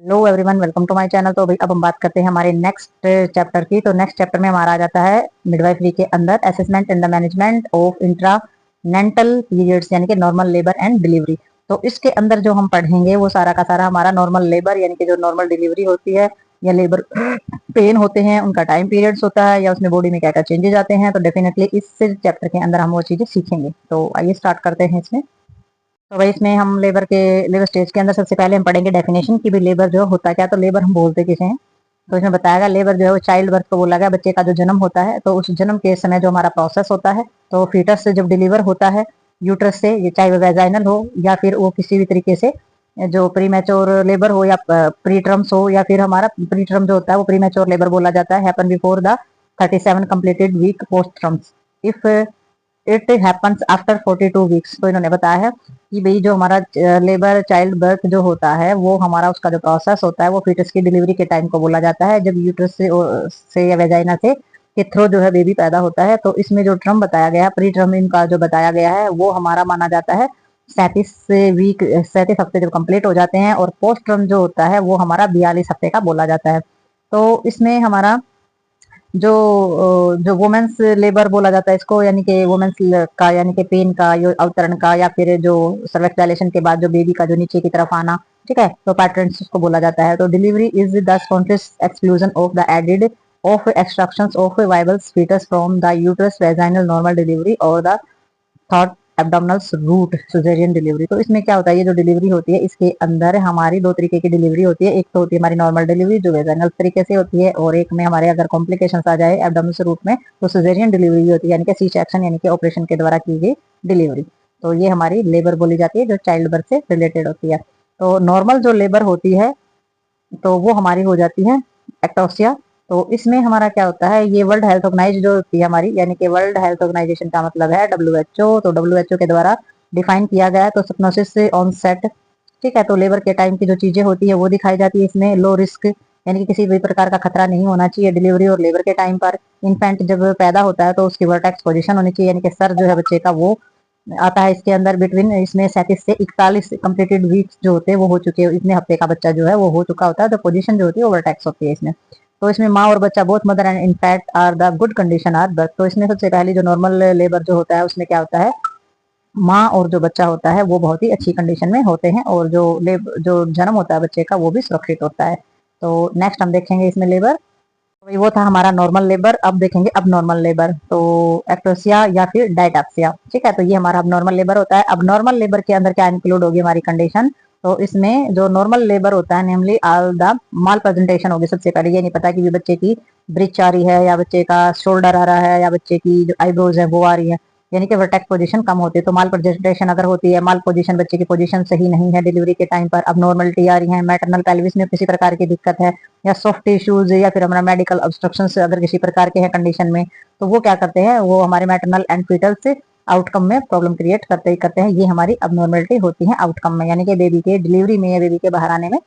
Hello everyone, welcome to my channel. तो अभी अब हम बात करते हैं हमारे नेक्स्ट चैप्टर की। तो नेक्स्ट चैप्टर में हमारा आ जाता है मिडवाइफरी के अंदर assessment in the management of intranatal periods, यानी कि नॉर्मल लेबर एंड डिलीवरी। तो इसके अंदर जो हम पढ़ेंगे वो सारा का सारा हमारा नॉर्मल लेबर यानी कि जो नॉर्मल डिलीवरी होती है या लेबर पेन होते हैं, उनका टाइम पीरियड्स होता है या उसमें बॉडी में क्या क्या चेंजेस आते हैं। तो डेफिनेटली इस चैप्टर के अंदर हम वो चीजें सीखेंगे। तो आइए स्टार्ट करते हैं इसमें। तो भाई इसमें हम लेबर स्टेज के अंदर सबसे पहले हम पढ़ेंगे डेफिनेशन की भी लेबर जो होता है क्या। तो लेबर हम बोलते किसे हैं। तो इसमें बताया गया लेबर जो है वो चाइल्ड बर्थ को बोला गया, बच्चे का जो जन्म होता है। तो उस जन्म के समय जो हमारा प्रोसेस होता है, तो फीटस से जब डिलीवर होता है यूट्रस से, ये चाहे वो वेजाइनल हो या फिर वो किसी भी तरीके से जो प्रीमेच्योर लेबर हो या प्रीटर्म्स हो, या फिर हमारा प्रीटर्म जो होता है वो प्रीमेच्योर लेबर बोला जाता है, happen before the 37 completed week post terms if it happens after 42 weeks. तो इन्होंने बताया है कि भाई जो हमारा लेबर चाइल्ड बर्थ जो होता है वो हमारा उसका जो प्रोसेस होता है वो फीटस की डिलीवरी के टाइम को बोला जाता है, जब यूट्रस से या वेजाइना से के थ्रू जो है बेबी पैदा होता है। तो इसमें जो टर्म बताया गया है प्री टर्म इनका जो बताया गया है वो हमारा माना जाता है 37 हफ्ते जब कंप्लीट हो जाते हैं, और पोस्ट टर्म जो होता है वो हमारा 42 हफ्ते का बोला जाता है। तो इसमें हमारा जो जो वुमेन्स लेबर बोला जाता है इसको, यानी कि वुमेन्स का यानी कि पेन का अवतरण का या फिर जो सर्विक्स डायलेशन के बाद जो बेबी का जो नीचे की तरफ आना, ठीक है, तो पैटर्न्स उसको बोला जाता है। तो delivery is the spontaneous exclusion of the aided of extractions of viable fetus from the uterus vaginal normal delivery और the third abdominal route caesarean delivery. तो इसमें क्या होता है, ये जो डिलीवरी होती है इसके अंदर हमारी दो तरीके की डिलीवरी होती है। एक तो होती है हमारी नॉर्मल डिलीवरी जो वेजाइनल तरीके से होती है, और एक में हमारे अगर कॉम्प्लिकेशंस आ जाए एब्डोमिनल रूट में तो सिजेरियन डिलीवरी होती है, यानी कि सी सेक्शन यानी कि ऑपरेशन के द्वारा की गई डिलीवरी। तो ये हमारी लेबर बोली जाती है जो चाइल्ड बर्थ से रिलेटेड होती है। तो नॉर्मल जो लेबर होती है तो वो हमारी हो जाती है एक्टोसिया। तो इसमें हमारा क्या होता है, ये वर्ल्ड हेल्थ ऑर्गेनाइज जो होती है हमारी, यानी कि वर्ल्ड हेल्थ ऑर्गेनाइजेशन का मतलब है WHO। तो WHO के द्वारा डिफाइन किया गया है। तो सिप्नोसिस से ऑनसेट, ठीक है, तो लेबर के टाइम की जो चीजें होती है वो दिखाई जाती है इसमें। लो रिस्क यानी कि किसी भी प्रकार का खतरा नहीं होना चाहिए डिलीवरी और लेबर के टाइम पर। इन्फेंट जब पैदा होता है तो उसकी वर्टेक्स पोजीशन होनी चाहिए, यानी कि सर जो है बच्चे का वो आता है इसके अंदर बिटवीन, इसमें 37 से 41 कंप्लीटेड वीक्स जो होते हैं वो हो चुके हैं, इतने हफ्ते का बच्चा जो है वो हो चुका होता है। तो पोजीशन जो होती है ओवरटैक्स होती है इसमें। तो इसमें माँ और बच्चा both mother and infant are the good condition are birth. तो इसमें सबसे पहले जो नॉर्मल लेबर जो होता है उसमें क्या होता है, माँ और जो बच्चा होता है वो बहुत ही अच्छी कंडीशन में होते हैं, और जो जन्म होता है बच्चे का वो भी सुरक्षित होता है। तो नेक्स्ट हम देखेंगे इसमें लेबर, वो था हमारा नॉर्मल लेबर। अब देखेंगे अब नॉर्मल लेबर, तो एक्टोसिया या फिर डायटाक्सिया, ठीक है। तो ये हमारा अब नॉर्मल लेबर होता है। अब नॉर्मल लेबर के अंदर क्या इंक्लूड होगी हमारी कंडीशन, तो इसमें जो नॉर्मल लेबर होता है नेमली ऑल द माल प्रेजेंटेशन होगी। सबसे पहले ये नहीं पता कि बच्चे की ब्रिच आ रही है या बच्चे का शोल्डर आ रहा है या बच्चे की जो आईब्रोज है वो आ रही है, यानी कि वर्टेक्स पोजीशन कम होती है। तो माल प्रेजेंटेशन अगर होती है, माल पोजीशन बच्चे की पोजीशन सही नहीं है डिलीवरी के टाइम पर, अब नॉर्मलिटी आ रही है, मैटरनल पेल्विस में किसी प्रकार की दिक्कत है, या सॉफ्ट टिश्यूज या फिर हमारा मेडिकल ऑब्स्ट्रक्शन अगर किसी प्रकार के हैं कंडीशन में, तो वो क्या करते हैं, वो हमारे मैटरनल एंड फीटल से आउटकम में प्रॉब्लम क्रिएट करते ही करते हैं। ये हमारी अबनॉर्मलिटी होती है आउटकम में, यानी कि बेबी के डिलीवरी में या बेबी के बाहर आने में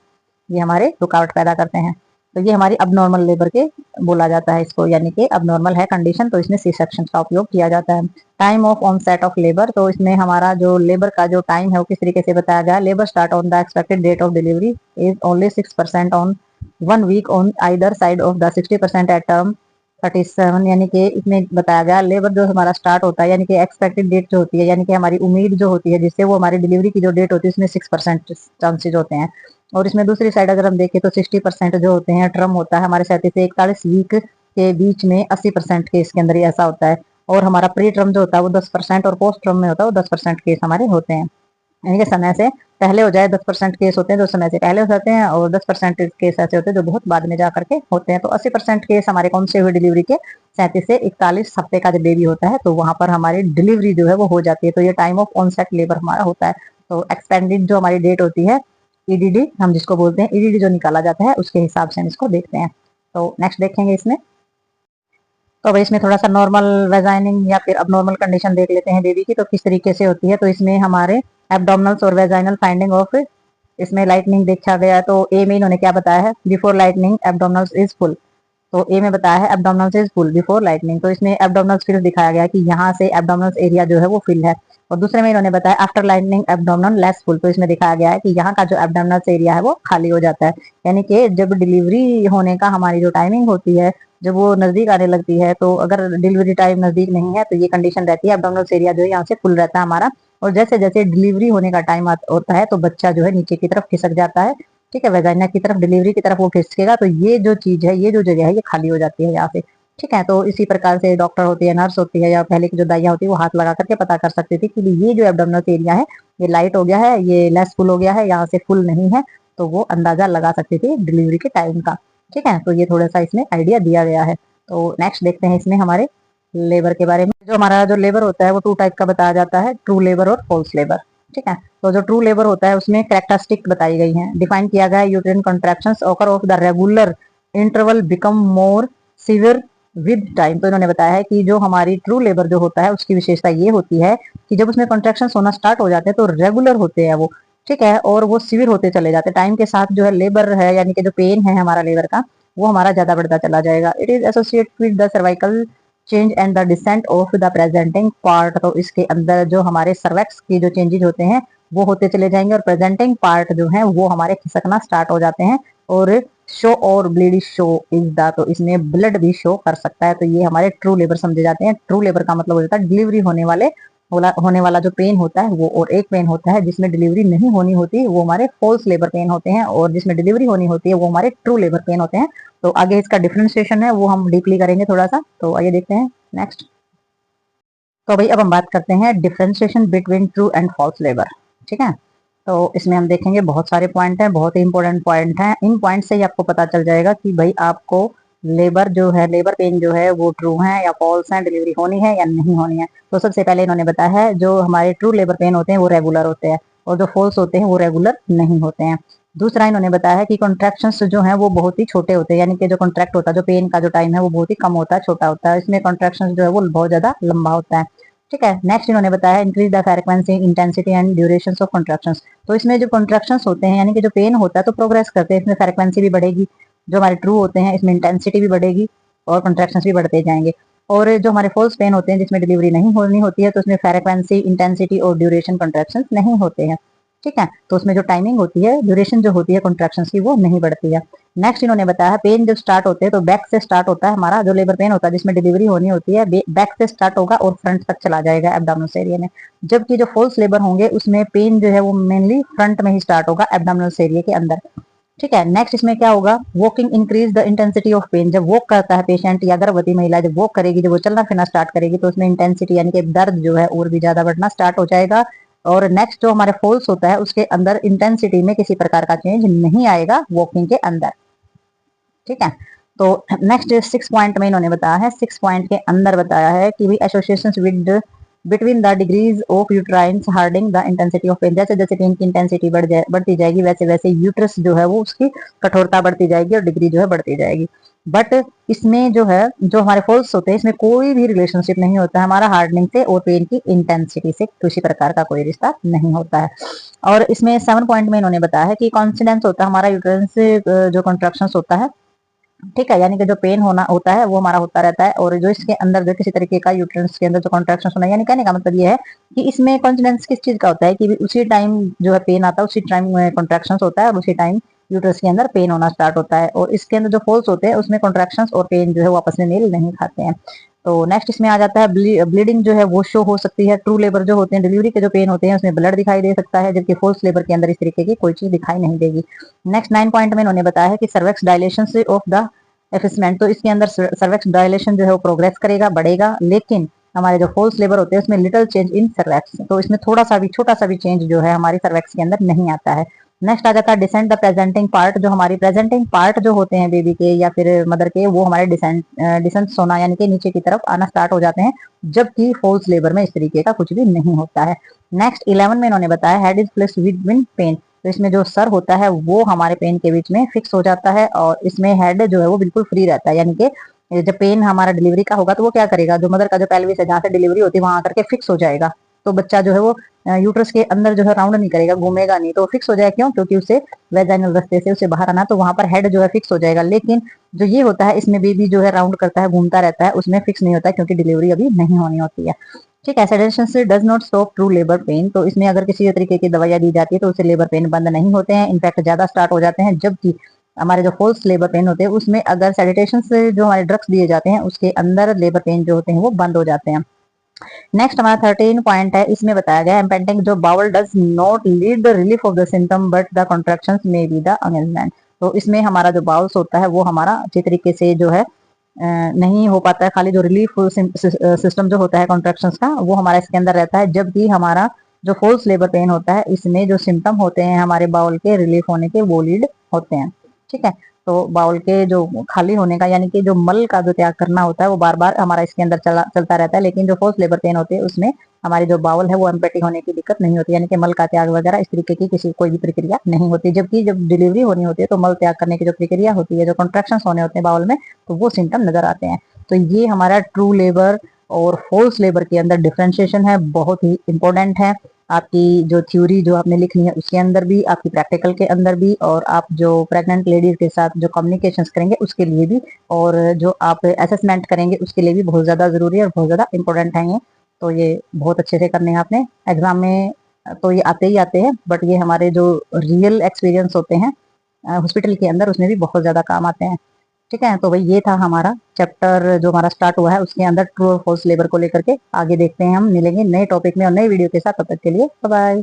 ये हमारे रुकावट पैदा करते हैं। तो ये हमारी अबनॉर्मल लेबर के बोला जाता है इसको, यानी कि अबनॉर्मल है कंडीशन, तो इसमें सी सेक्शन का उपयोग किया जाता है। Time of onset of labour, तो इसमें हमारा जो लेबर का जो टाइम है वो किस तरीके से बताया गया, labour start on the expected date of delivery is only 6% on 1 week on either side of the 60% at term 37, यानी कि इसमें बताया गया लेबर जो हमारा स्टार्ट होता है, यानी कि एक्सपेक्टेड डेट जो होती है, यानी कि हमारी उम्मीद जो होती है जिससे वो हमारी डिलीवरी की जो डेट होती है उसमें 6% चांसेज होते हैं। और इसमें दूसरी साइड अगर हम देखें तो 60% जो होते हैं टर्म होता है हमारे 37 से 41 वीक के बीच में 80% केस के अंदर ही ऐसा होता है। और हमारा प्री टर्म जो होता है वो 10% और पोस्ट टर्म में होता है वो 10% केस हमारे होते हैं, यानी कि समय से पहले हो जाए 10% केस होते हैं जो समय से पहले हो जाते हैं, और 10% केस ऐसे होते हैं जो बहुत बाद में जा करके होते हैं। तो 80% केस हमारे कौन से हुए डिलीवरी के, 37 से 41 हफ्ते का जब बेबी होता है तो वहां पर हमारी डिलीवरी जो है वो हो जाती है। तो ये टाइम ऑफ ऑनसेट लेबर हमारा होता है। तो एक्सपेंडेड जो हमारी डेट होती है ईडीडी हम जिसको बोलते हैं, ईडीडी जो निकाला जाता है उसके हिसाब से हम इसको देखते हैं। तो नेक्स्ट देखेंगे इसमें, तो अब इसमें थोड़ा सा नॉर्मल वेजाइनिंग या फिर अब नॉर्मल कंडीशन देख लेते हैं बेबी की, तो किस तरीके से होती है। तो इसमें हमारे एब्डोमिनल्स और वेजाइनल फाइंडिंग ऑफ, इसमें लाइटनिंग देखा गया है। तो ए में इन्होंने क्या बताया है, before lightning abdominals is full, तो ए में बताया है abdominal is full before lightning, तो इसमें एब्डोमिनल फिल दिखाया गया है कि यहाँ से एब्डोमिनल एरिया जो है वो फिल है। और दूसरे में इन्होंने बताया after lightning abdominal less full, तो इसमें दिखाया गया है कि यहाँ का जो एब्डोमिनल एरिया है वो खाली हो जाता है। यानी कि जब डिलीवरी होने का हमारी जो टाइमिंग होती है, जब वो नजदीक आने लगती है, तो अगर डिलीवरी टाइम नजदीक नहीं है तो ये कंडीशन रहती है, एब्डोमिनल एरिया जो है यहाँ से फुल रहता है हमारा। और जैसे जैसे डिलीवरी होने का टाइम होता है तो बच्चा जो है नीचे की तरफ खिसक जाता है, ठीक है, वेजाइना की तरफ, डिलीवरी की तरफ वो खिसकेगा, तो ये जो चीज है, ये जो जगह है, ये खाली हो जाती है यहाँ से। ठीक है, तो इसी प्रकार से डॉक्टर होती है, नर्स होती है, या पहले की जो दाइयाँ होती है वो हाथ लगा करके पता कर सकती थी कि ये जो एब्डोमिनल एरिया है ये लाइट हो गया है, ये लेस फुल हो गया है, यहाँ से फुल नहीं है, तो वो अंदाजा लगा सकती थी डिलीवरी के टाइम का। ठीक है, तो ये थोड़ा सा इसमें आइडिया दिया गया है। तो नेक्स्ट देखते हैं इसमें हमारे लेबर के बारे में। जो हमारा जो लेबर होता है वो टू टाइप का बताया जाता है, ट्रू लेबर और फॉल्स लेबर। ठीक है, तो जो ट्रू लेबर होता है उसमें कैरेक्टरिस्टिक बताई गई है, डिफाइन किया गया है, uterine contractions occur of the regular interval become more severe with time. तो इन्होंने बताया है कि जो हमारी ट्रू लेबर जो होता है उसकी विशेषता ये होती है कि जब उसमें कॉन्ट्रैक्शंस होना स्टार्ट हो जाते हैं तो रेगुलर होते हैं वो, ठीक है, और वो सीवियर होते चले जाते हैं टाइम के साथ। जो है लेबर है, यानी कि जो पेन है हमारा लेबर का, वो हमारा ज्यादा बढ़ता चला जाएगा। It is associated with the cervical change and the descent of the presenting part. तो इसके अंदर जो हमारे सर्वेक्स की जो चेंजेस होते हैं वो होते चले जाएंगे, और प्रेजेंटिंग पार्ट जो है वो हमारे खिसकना स्टार्ट हो जाते हैं। और शो और ब्लीड शो इज द, तो इसमें ब्लड भी शो कर सकता है। तो ये हमारे ट्रू लेबर समझे जाते हैं। ट्रू लेबर का मतलब हो जाता है डिलीवरी होने वाला जो पेन होता है वो, और एक पेन होता है जिसमें डिलीवरी नहीं होनी होती, वो हमारे फॉल्स लेबर पेन होते हैं, और जिसमें डिलीवरी होनी होती है वो हमारे ट्रू लेबर पेन होते हैं। तो आगे इसका डिफ्रेंशिएशन है वो हम डीपली करेंगे थोड़ा सा, तो आइए देखते हैं नेक्स्ट। तो भाई अब हम बात करते हैं differentiation between true and false labour. ठीक है, तो इसमें हम देखेंगे बहुत सारे पॉइंट हैं, बहुत ही इंपॉर्टेंट पॉइंट हैं। इन पॉइंट से ही आपको पता चल जाएगा कि भाई आपको लेबर जो है, लेबर पेन जो है वो ट्रू है या फॉल्स है, डिलीवरी होनी है या नहीं होनी है। तो सबसे पहले इन्होंने बताया है जो हमारे ट्रू लेबर पेन होते हैं वो रेगुलर होते हैं, और जो फॉल्स होते हैं वो रेगुलर नहीं होते हैं। दूसरा इन्होंने बताया है कि कॉन्ट्रैक्शंस जो है वो बहुत ही छोटे होते हैं, यानी कि जो कॉन्ट्रैक्ट होता है, जो पेन का जो टाइम है वो बहुत ही कम होता है, छोटा होता है। इसमें कॉन्ट्रैक्शंस जो है वो बहुत ज्यादा लंबा होता है। ठीक है, नेक्स्ट इन्होंने बताया increase the frequency, intensity and duration of contractions. तो इसमें जो कॉन्ट्रैक्शंस होते हैं, यानी कि जो पेन होता है, तो प्रोग्रेस करते हैं, इसमें फ्रीक्वेंसी भी बढ़ेगी। जो हमारे ट्रू होते हैं इसमें इंटेंसिटी भी बढ़ेगी और कॉन्ट्रैक्शंस भी बढ़ते जाएंगे। और जो हमारे फॉल्स पेन होते हैं जिसमें डिलीवरी नहीं होनी होती है, तो उसमें फ्रीक्वेंसी, इंटेंसिटी और ड्यूरेशन कॉन्ट्रैक्शंस नहीं होते हैं। ठीक है, तो उसमें जो टाइमिंग होती है, ड्यूरेशन जो होती है कॉन्ट्रैक्शंस की, वो नहीं बढ़ती है। नेक्स्ट इन्होंने बताया पेन जब स्टार्ट होते हैं तो बैक से स्टार्ट होता है, हमारा जो लेबर पेन होता है जिसमें डिलीवरी होनी होती है बैक से स्टार्ट होगा और फ्रंट तक चला जाएगा एब्डोमिनल एरिया में। जबकि जो फॉल्स लेबर होंगे उसमें पेन जो है वो मेनली फ्रंट में ही स्टार्ट होगा एब्डोमिनल एरिया के अंदर। ठीक है, नेक्स्ट इसमें क्या होगा, walking increase the intensity of pain. जब वॉक करता है पेशेंट या गर्भवती महिला जब वॉक करेगी, जब वो चलना फिरना स्टार्ट करेगी, तो उसमें इंटेंसिटी यानी कि दर्द जो है और भी ज्यादा बढ़ना स्टार्ट हो जाएगा। और नेक्स्ट जो हमारे फॉल्स होता है उसके अंदर इंटेंसिटी में किसी प्रकार का चेंज नहीं आएगा वॉकिंग के अंदर। ठीक है, तो नेक्स्ट 6 पॉइंट में इन्होंने बताया है, 6 पॉइंट के अंदर बताया है कि भी associations with between the degrees of uterines hardening the intensity of pain. जैसे जैसे पेन की इंटेंसिटी बढ़ती जाएगी वैसे वैसे यूट्रस जो है वो उसकी कठोरता बढ़ती जाएगी और डिग्री जो है बढ़ती जाएगी। बट इसमें जो है, जो हमारे फॉल्स होते हैं इसमें कोई भी रिलेशनशिप नहीं होता है हमारा हार्डनिंग से और पेन की इंटेंसिटी से, किसी प्रकार का कोई रिश्ता नहीं होता है। और इसमें 7 पॉइंट में इन्होंने बताया है कि कॉन्सिडेंस होता है हमारा यूट्रस से जो कॉन्ट्रैक्शन होता है। ठीक है, यानी कि जो पेन होना होता है वो हमारा होता रहता है, और जो इसके अंदर जो किसी तरीके का यूट्रस के अंदर जो कॉन्ट्रैक्शन होना है, यानी कहने का मतलब ये है कि इसमें कॉन्फिडेंस किस चीज का होता है कि उसी टाइम जो है पेन आता है, उसी टाइम कॉन्ट्रैक्शन होता है, और उसी टाइम यूट्रस के अंदर पेन होना स्टार्ट होता है। और इसके अंदर जो फॉल्स होते हैं उसमें कॉन्ट्रैक्शन और पेन जो है वो आपस में मेल नहीं खाते हैं। तो नेक्स्ट इसमें आ जाता है ब्लीडिंग जो है वो शो हो सकती है। ट्रू लेबर जो होते हैं, डिलीवरी के जो पेन होते हैं उसमें ब्लड दिखाई दे सकता है, जबकि फॉल्स लेबर के अंदर इस तरीके की कोई चीज दिखाई नहीं देगी। नेक्स्ट 9 पॉइंट में इन्होंने बताया है कि सर्वेक्स डायलेशन से ऑफ द एफिसमेंट। तो इसके अंदर सर्वेक्स डायलेशन जो है वो प्रोग्रेस करेगा, बढ़ेगा, लेकिन हमारे जो फॉल्स लेबर होते हैं उसमें लिटिल चेंज इन सर्वेक्स। तो इसमें थोड़ा सा भी, छोटा सा भी चेंज जो है हमारी सर्वेक्स के अंदर नहीं आता है। नेक्स्ट आ जाता है डिसेंट द प्रेजेंटिंग पार्ट। जो हमारी प्रेजेंटिंग पार्ट जो होते हैं बेबी के या फिर मदर के, वो हमारे डिसेंट सोना यानी कि नीचे की तरफ आना स्टार्ट हो जाते हैं, जबकि फॉल्स लेबर में इस तरीके का कुछ भी नहीं होता है। नेक्स्ट 11 में इन्होंने बताया head is placed with pain. तो इसमें जो सर होता है वो हमारे पेन के बीच में फिक्स हो जाता है, और इसमें हेड जो है वो बिल्कुल फ्री रहता है, यानी कि जब पेन हमारा डिलीवरी का होगा तो वो क्या करेगा, जो मदर का जो पेल्विस है जहाँ से डिलीवरी होती है वहां आकर के फिक्स हो जाएगा। तो बच्चा जो है वो यूट्रस के अंदर जो है राउंड नहीं करेगा, घूमेगा नहीं, तो फिक्स हो जाएगा। क्यों? क्योंकि उसे वेजाइनल रास्ते से उसे बाहर आना, तो वहां पर हेड जो है फिक्स हो जाएगा। लेकिन जो ये होता है, इसमें बेबी जो है राउंड करता है, घूमता रहता है, उसमें फिक्स नहीं होता है, क्योंकि डिलीवरी अभी नहीं होनी होती है। ठीक है। सेडेशन से does not stop true labour pain, तो इसमें अगर किसी तरीके की दवाइयां दी जाती है तो उससे लेबर पेन बंद नहीं होते हैं, इनफैक्ट ज्यादा स्टार्ट हो जाते हैं। जबकि हमारे जो फॉल्स लेबर पेन होते हैं उसमें अगर सेडेटेशन से जो हमारे ड्रग्स दिए जाते हैं उसके अंदर लेबर पेन जो होते हैं वो बंद हो जाते हैं। नेक्स्ट हमारा 13 पॉइंट है, इसमें बताया गया इम्पेंटिंग जो bowel does not lead the relief of the symptom but the contractions may be the amazement. तो इसमें हमारा जो बाउल्स होता है वो हमारा अच्छी तरीके से जो है नहीं हो पाता है, खाली जो रिलीफ सिस्टम जो होता है कॉन्ट्रैक्शंस का वो हमारा इसके अंदर रहता है। जबकि हमारा जो फोल्स लेबर पेन होता है इसमें जो सिम्टम होते हैं हमारे बाउल के रिलीफ होने के वो लीड होते हैं। ठीक है। तो बाउल के जो खाली होने का यानी कि जो मल का जो त्याग करना होता है वो बार बार हमारा इसके अंदर चलता रहता है। लेकिन जो फोर्स लेबर पेन होते हैं उसमें हमारी जो बाउल है वो एम्पेटी होने की दिक्कत नहीं होती, यानी कि मल का त्याग वगैरह इस तरीके की किसी कोई भी प्रक्रिया नहीं होती। जबकि जब डिलीवरी होनी होती है तो मल त्याग करने की जो प्रक्रिया होती है, जो कॉन्ट्रैक्शन होने होते हैं बाउल में, तो वो सिम्टम नजर आते हैं। तो ये हमारा ट्रू लेबर और फोल्स लेबर के अंदर डिफ्रेंशिएशन है, बहुत ही इंपॉर्टेंट है। आपकी जो थ्योरी जो आपने लिखनी है उसके अंदर भी, आपकी प्रैक्टिकल के अंदर भी, और आप जो प्रेग्नेंट लेडीज के साथ जो कम्युनिकेशन करेंगे उसके लिए भी, और जो आप असेसमेंट करेंगे उसके लिए भी बहुत ज्यादा जरूरी है और बहुत ज्यादा इंपॉर्टेंट है ये। तो ये बहुत अच्छे से करने हैं आपने एग्जाम में। तो ये आते ही आते हैं, बट ये हमारे जो रियल एक्सपीरियंस होते हैं हॉस्पिटल के अंदर उसमें भी बहुत ज्यादा काम आते हैं। ठीक है। तो भाई ये था हमारा चैप्टर जो हमारा स्टार्ट हुआ है उसके अंदर ट्रू और फॉल्स लेबर को लेकर के। आगे देखते हैं, हम मिलेंगे नए टॉपिक में और नए वीडियो के साथ। तब तक के लिए बाय बाय।